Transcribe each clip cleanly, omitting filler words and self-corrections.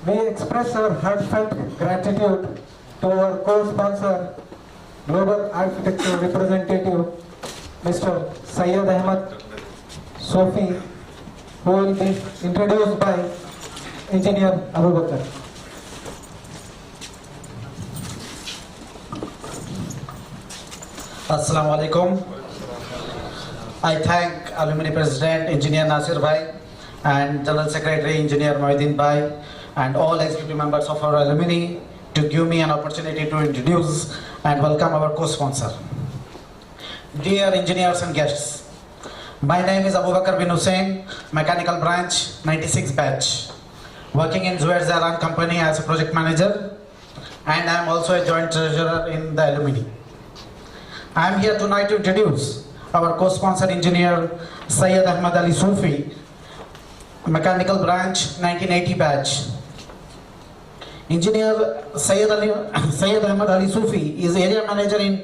We express our heartfelt gratitude to our co-sponsor, Global Architecture Representative, Mr. Syed Ahmad Sofi, who will be introduced by Engineer Abu Bakar. Assalamu alaikum. I thank Alumni President Engineer Nasir Bhai and General Secretary Engineer Mohiddin Bhai and all executive members of our alumni to give me an opportunity to introduce and welcome our co-sponsor. Dear engineers and guests, my name is Abu Bakar bin Hussain, Mechanical Branch 96 batch, working in Zuhair Zalan Company as a project manager, and I am also a joint treasurer in the alumni. I am here tonight to introduce our co-sponsor engineer Syed Ahmad Ali Sufi, Mechanical Branch 1980 batch. Engineer Syed Ahmad Ali Sufi is area manager in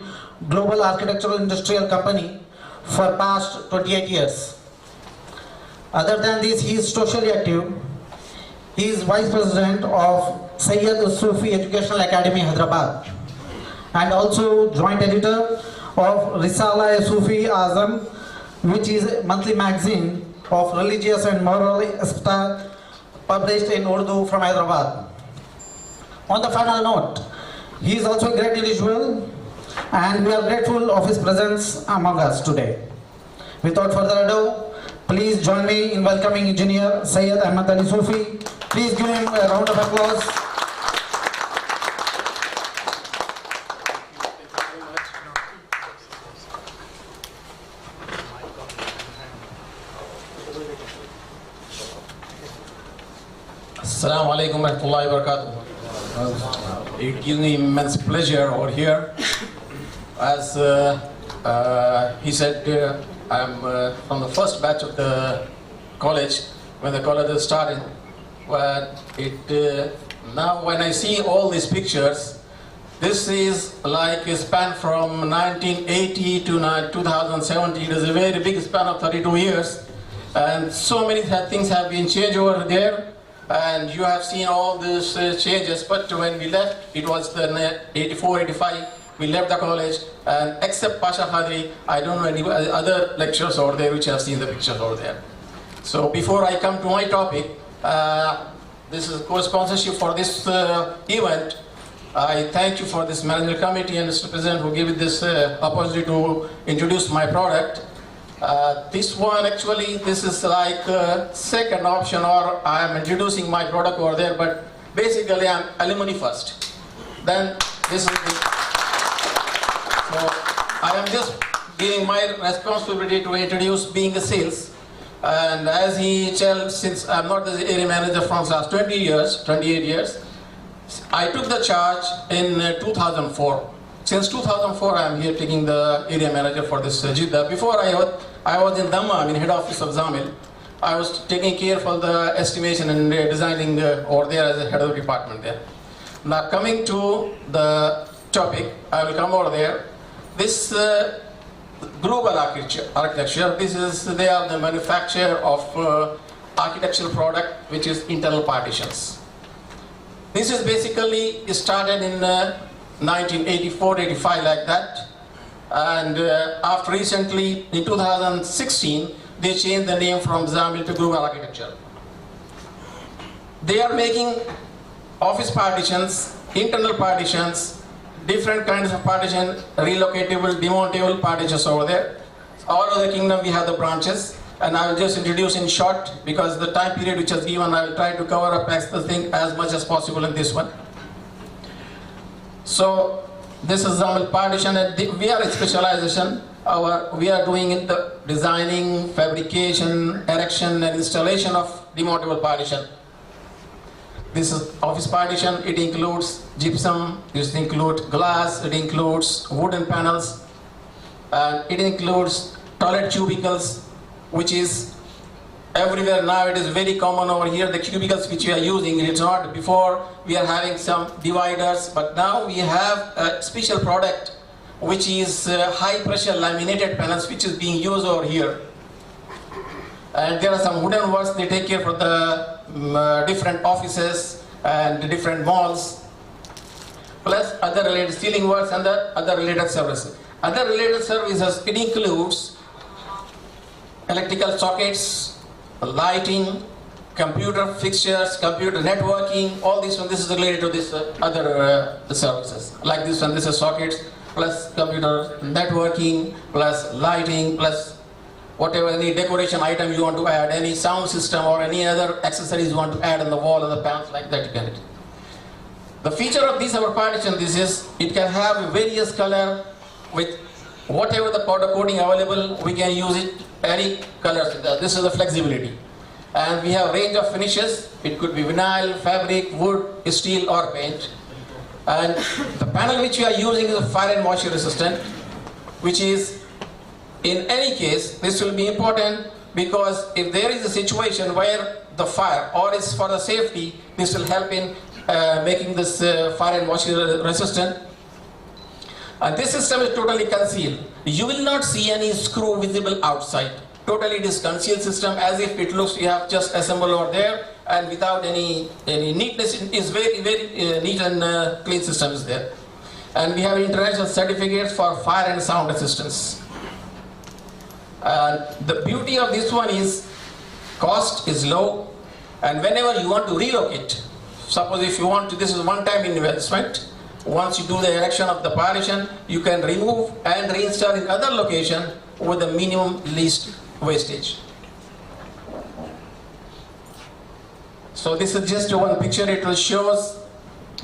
Global Architectural Industrial Company for past 28 years. Other than this, he is socially active. He is vice president of Syed Sufi Educational Academy, Hyderabad, and also joint editor of Risala Sufi Azam, which is a monthly magazine of religious and moral style published in Urdu from Hyderabad. On the final note, he is also a great individual and we are grateful of his presence among us today. Without further ado, please join me in welcoming Engineer Syed Ahmad Ali Sufi. Please give him a round of applause. Assalamu alaikum wa rahmatullahi wa barakatuh. It gives me immense pleasure over here. As he said, I'm from the first batch of the college when the college is starting. But now when I see all these pictures, this is like a span from 1980 to 2017. It is a very big span of 32 years. And so many things have been changed over there. And you have seen all these changes, but when we left, it was the 84, 85, we left the college, and except Pasha Khadri, I don't know any other lecturers over there which have seen the pictures over there. So before I come to my topic, this is co-sponsorship for this event. I thank you for this management committee and Mr. President who gave me this opportunity to introduce my product. This one actually, this is like second option, or I am introducing my product over there, but basically I'm alumni first. Then this is the, so I am just giving my responsibility to introduce being a sales. And as he tells, since I'm not the area manager from last 20 years, 28 years, I took the charge in 2004. Since 2004, I am here taking the area manager for this Jeddah. Before I was in Dhamma, in head office of Zamil. I was taking care for the estimation and designing over there as a head of the department there. Now coming to the topic, I will come over there. This global architecture, this is, they are the manufacturer of architectural product, which is internal partitions. This is basically started in 1984, 85 like that, and after recently in 2016 they changed the name from Zamil to Global Architecture. They are making office partitions, internal partitions, different kinds of partition, relocatable, demountable partitions over there. All over the kingdom we have the branches, and I will just introduce in short because the time period which is given, I will try to cover up the thing as much as possible in this one. So this is Zamil partition, and we are a specialization. We are doing in the designing, fabrication, erection and installation of demountable partition. This is office partition. It includes gypsum, it includes glass, it includes wooden panels, and it includes toilet cubicles, which is everywhere now. It is very common over here, the cubicles which we are using. It's not before we are having some dividers, but now we have a special product which is high pressure laminated panels which is being used over here. And there are some wooden works they take care for the different offices and the different malls, plus other related ceiling works and the other related services. Other related services, it includes electrical sockets, lighting, computer fixtures, computer networking, all this one, this is related to this other services. Like this one, this is sockets, plus computer networking, plus lighting, plus whatever, any decoration item you want to add, any sound system or any other accessories you want to add on the wall or the panels, like that you can do. The feature of this our partition, this is, it can have various color with whatever the powder coating available, we can use it, any colors. This is the flexibility. And we have range of finishes, it could be vinyl, fabric, wood, steel or paint. And the panel which we are using is a fire and moisture resistant, which is, in any case, this will be important because if there is a situation where the fire or is for the safety, this will help in making this fire and moisture resistant. And this system is totally concealed. You will not see any screw visible outside. Totally it is concealed system, as if it looks you have just assembled over there and without any neatness. It is very neat and clean system is there. And we have international certificates for fire and sound resistance. The beauty of this one is cost is low, and whenever you want to relocate, suppose if you want to, this is one-time investment. Once you do the erection of the partition, you can remove and reinstall in other location with the minimum least wastage. So this is just one picture. It will shows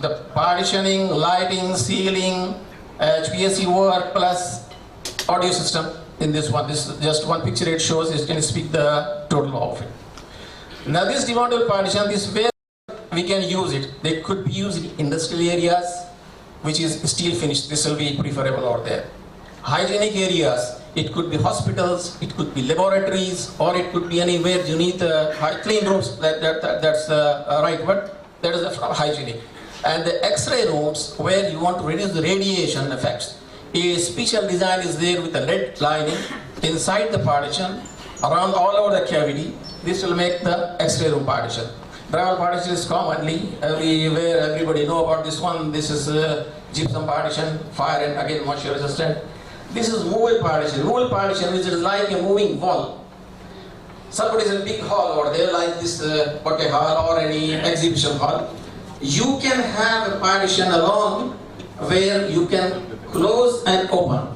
the partitioning, lighting, ceiling, HVAC work plus audio system. In this one, this is just one picture it shows. It can speak the total of it. Now this demountable partition, this where we can use it. They could be used in industrial areas, which is steel finished. This will be preferable over there. Hygienic areas, it could be hospitals, it could be laboratories, or it could be anywhere you need clean rooms. That's right, but that is hygienic. And the X-ray rooms where you want to reduce the radiation effects. A special design is there with a lead lining inside the partition, around all over the cavity. This will make the X-ray room partition. Drywall partition is commonly everywhere, everybody know about this one. This is gypsum partition, fire and again moisture resistant. This is movable partition. Movable partition, which is like a moving wall. Suppose a big hall over there, like this party hall or any exhibition hall. You can have a partition along where you can close and open.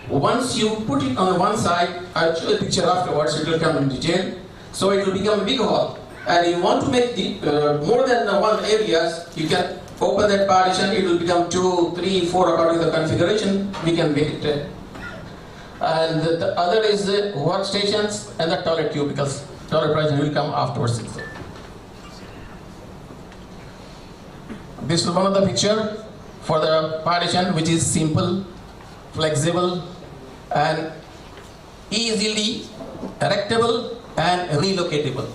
Once you put it on one side, I'll show a picture afterwards, it will come in detail. So it will become a big hall. And you want to make the more than one areas, you can open that partition, it will become 2, 3, 4 according to the configuration, we can make it. And the other is the workstations and the toilet cubicles. Toilet partition will come afterwards. This is one of the picture for the partition, which is simple, flexible, and easily erectable and relocatable.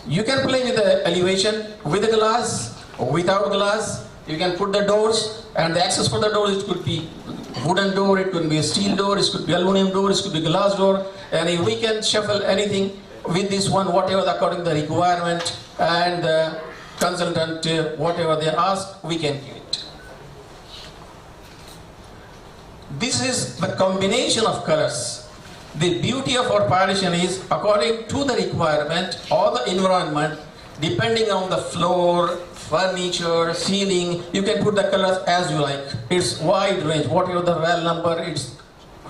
You can play with the elevation, with the glass, without glass. You can put the doors, and the access for the doors, it could be wooden door, it could be a steel door, it could be aluminum door, it could be glass door, and we can shuffle anything with this one, whatever according to the requirement, and the consultant, whatever they ask, we can give it. This is the combination of colors. The beauty of our partition is according to the requirement or the environment, depending on the floor, furniture, ceiling, you can put the colors as you like. It's wide range, whatever the well number,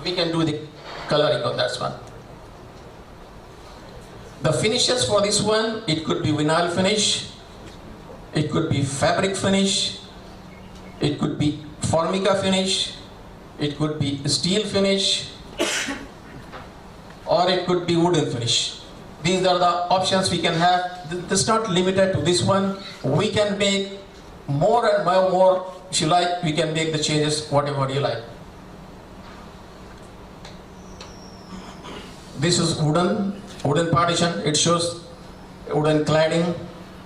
we can do the coloring of that one. The finishes for this one, it could be vinyl finish, it could be fabric finish, it could be formica finish, it could be steel finish, or it could be wooden finish. These are the options we can have. This is not limited to this one. We can make more and more. If you like, we can make the changes whatever you like. This is wooden partition. It shows wooden cladding,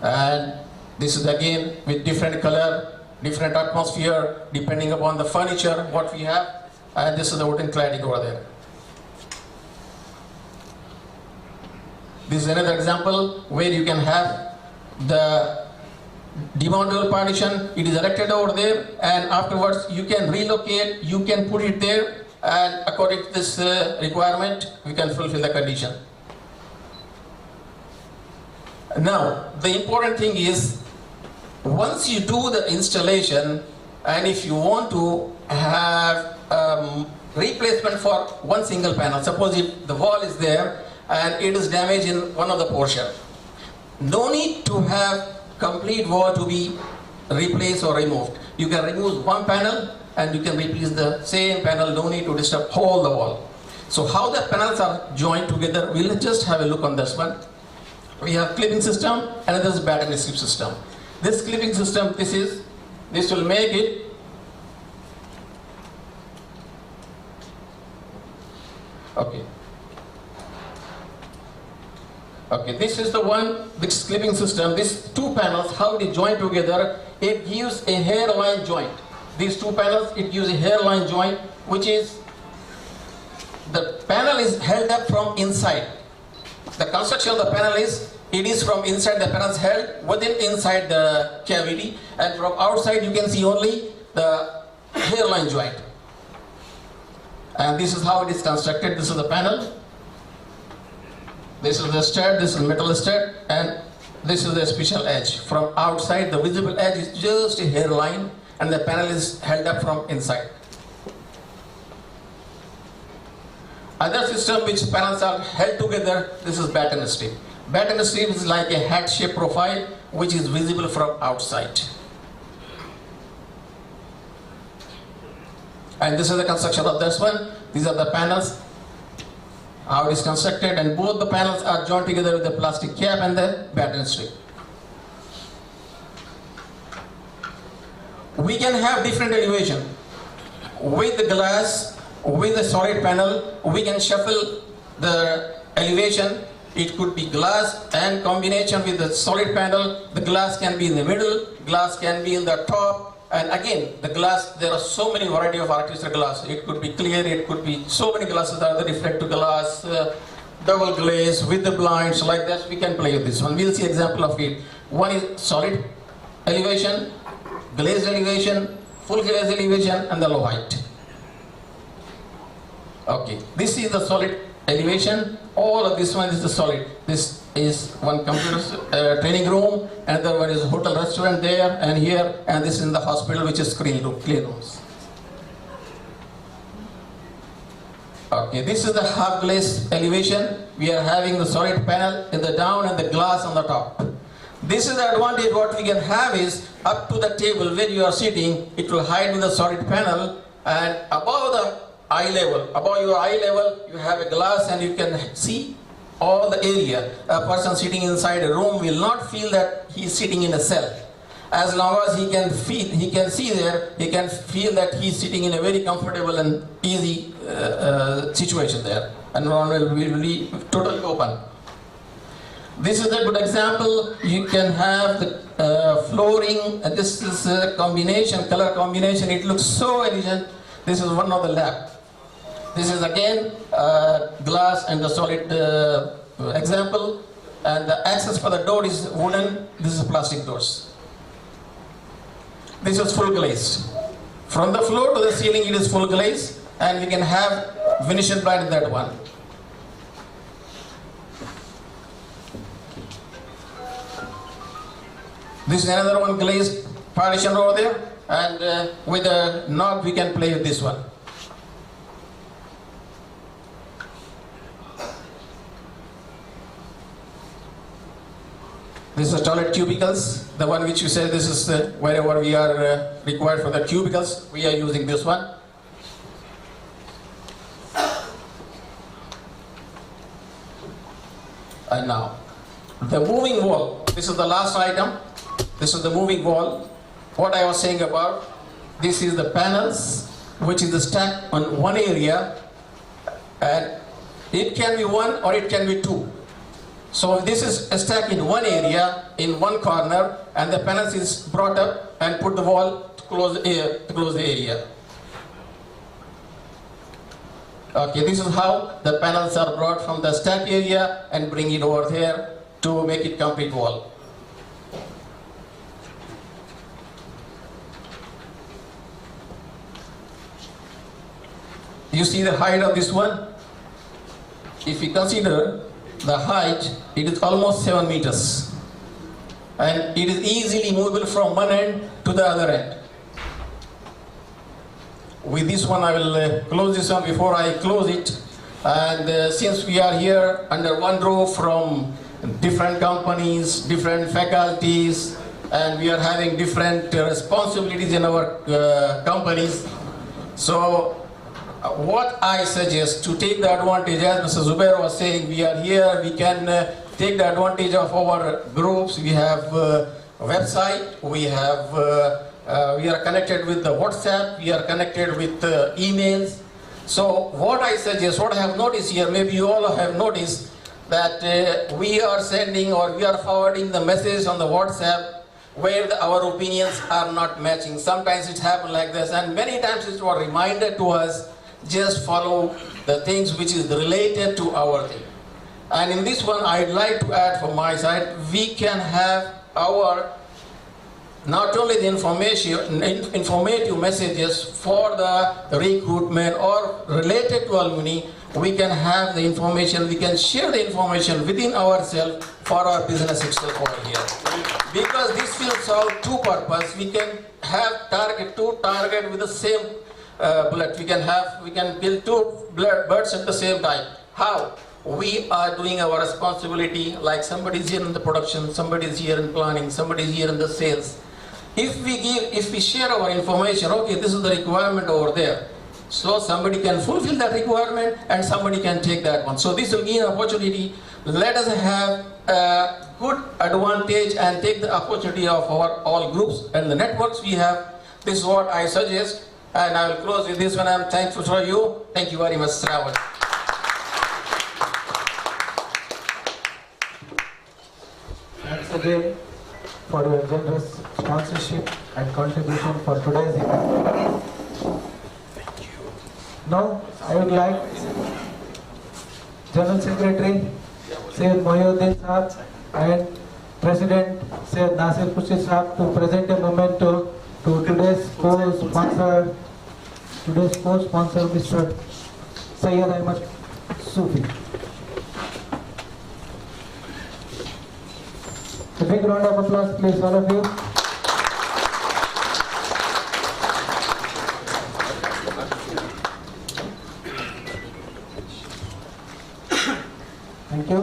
and this is again with different color, different atmosphere, depending upon the furniture what we have. And this is the wooden cladding over there. This is another example where you can have the demountable partition, it is erected over there, and afterwards you can relocate, you can put it there, and according to this requirement, we can fulfill the condition. Now, the important thing is, once you do the installation, and if you want to have replacement for one single panel, suppose if the wall is there and it is damaged in one of the portion, no need to have complete wall to be replaced or removed. You can remove one panel and you can replace the same panel, no need to disturb whole the wall. So how the panels are joined together, we'll just have a look on this one. We have clipping system and this is battery strip system. This clipping system, this will make it Okay, this is the one, this clipping system. These two panels, how they join together, it gives a hairline joint. These two panels, it gives a hairline joint, which is, the panel is held up from inside. The construction of the panel is, it is from inside, the panel is held inside the cavity, and from outside you can see only the hairline joint. And this is how it is constructed. This is the panel. This is the stud, this is metal stud, and this is the special edge. From outside, the visible edge is just a hairline, and the panel is held up from inside. Other system which panels are held together, this is batten strip. Batten strip is like a hat-shaped profile which is visible from outside. And this is the construction of this one. These are the panels, how it is constructed, and both the panels are joined together with the plastic cap and the batten strip. We can have different elevation. With the glass, with the solid panel, we can shuffle the elevation. It could be glass and combination with the solid panel. The glass can be in the middle, glass can be in the top, and again, the glass, there are so many variety of artificial glass. It could be clear, it could be so many glasses, are the reflective glass, double glaze with the blinds, like that. We can play with this one. We'll see example of it. One is solid elevation, glazed elevation, full glaze elevation, and the low height. Okay, this is the solid elevation. All of this one is the solid. This is one computer training room, another one is hotel restaurant there and here, and this is in the hospital, which is clean rooms. Okay, this is the half glaze elevation. We are having the solid panel in the down and the glass on the top. This is the advantage. What we can have is, up to the table where you are sitting, it will hide with the solid panel, and above the eye level, above your eye level, you have a glass and you can see all the area. A person sitting inside a room will not feel that he is sitting in a cell. As long as he can see there, he can feel that he is sitting in a very comfortable and easy situation there. And one will be totally open. This is a good example. You can have the flooring, and this is a combination, color combination. It looks so elegant. This is one of the lab. This is again glass and the solid example, and the access for the door is wooden. This is plastic doors. This is full glazed. From the floor to the ceiling, it is full glaze, and we can have Venetian blind in that one. This is another one glazed partition over there, and with a knob we can play with this one. This is toilet cubicles, the one which you said, this is wherever we are required for the cubicles, we are using this one. And now, the moving wall, this is the last item. This is the moving wall. What I was saying about, this is the panels, which is the stack on one area, and it can be one or it can be two. So this is a stack in one area, in one corner, and the panels is brought up and put the wall to close the area. Okay, this is how the panels are brought from the stack area and bring it over here to make it complete wall. You see the height of this one? If you consider the height, it is almost 7 meters. And it is easily movable from one end to the other end. With this one, I will close this one before I close it. And since we are here under one roof from different companies, different faculties, and we are having different responsibilities in our companies, so what I suggest to take the advantage, as Mr. Zubair was saying, we are here, we can take the advantage of our groups. We have a website, we are connected with the WhatsApp, we are connected with emails. So what I suggest, what I have noticed here, maybe you all have noticed that we are sending or we are forwarding the message on the WhatsApp where our opinions are not matching. Sometimes it happens like this, and many times it was reminded to us, just follow the things which is related to our thing. And in this one, I'd like to add from my side, we can have our not only the informative messages for the recruitment or related to alumni, we can have the information, we can share the information within ourselves for our business itself over here. Because this will solve two purposes. We can have two target with the same bullet. We can kill two birds at the same time. How? We are doing our responsibility, like somebody is here in the production, somebody is here in planning, somebody is here in the sales. If we share our information, okay, this is the requirement over there. So somebody can fulfill that requirement and somebody can take that one. So this will give an opportunity. Let us have a good advantage and take the opportunity of our all groups and the networks we have. This is what I suggest. And I will close with this one. I'm thankful for you. Thank you very much. Assalamu alaikum. Thanks again for your generous sponsorship and contribution for today's event. Now, I would like General Secretary Syed Mohyuddin Sahab and President Syed Nasir Khurshid Sahab to present a memento to today's co-sponsor, Mr. Sayyid Ahmad Sufi. A big round of applause, please, all of you. Thank you.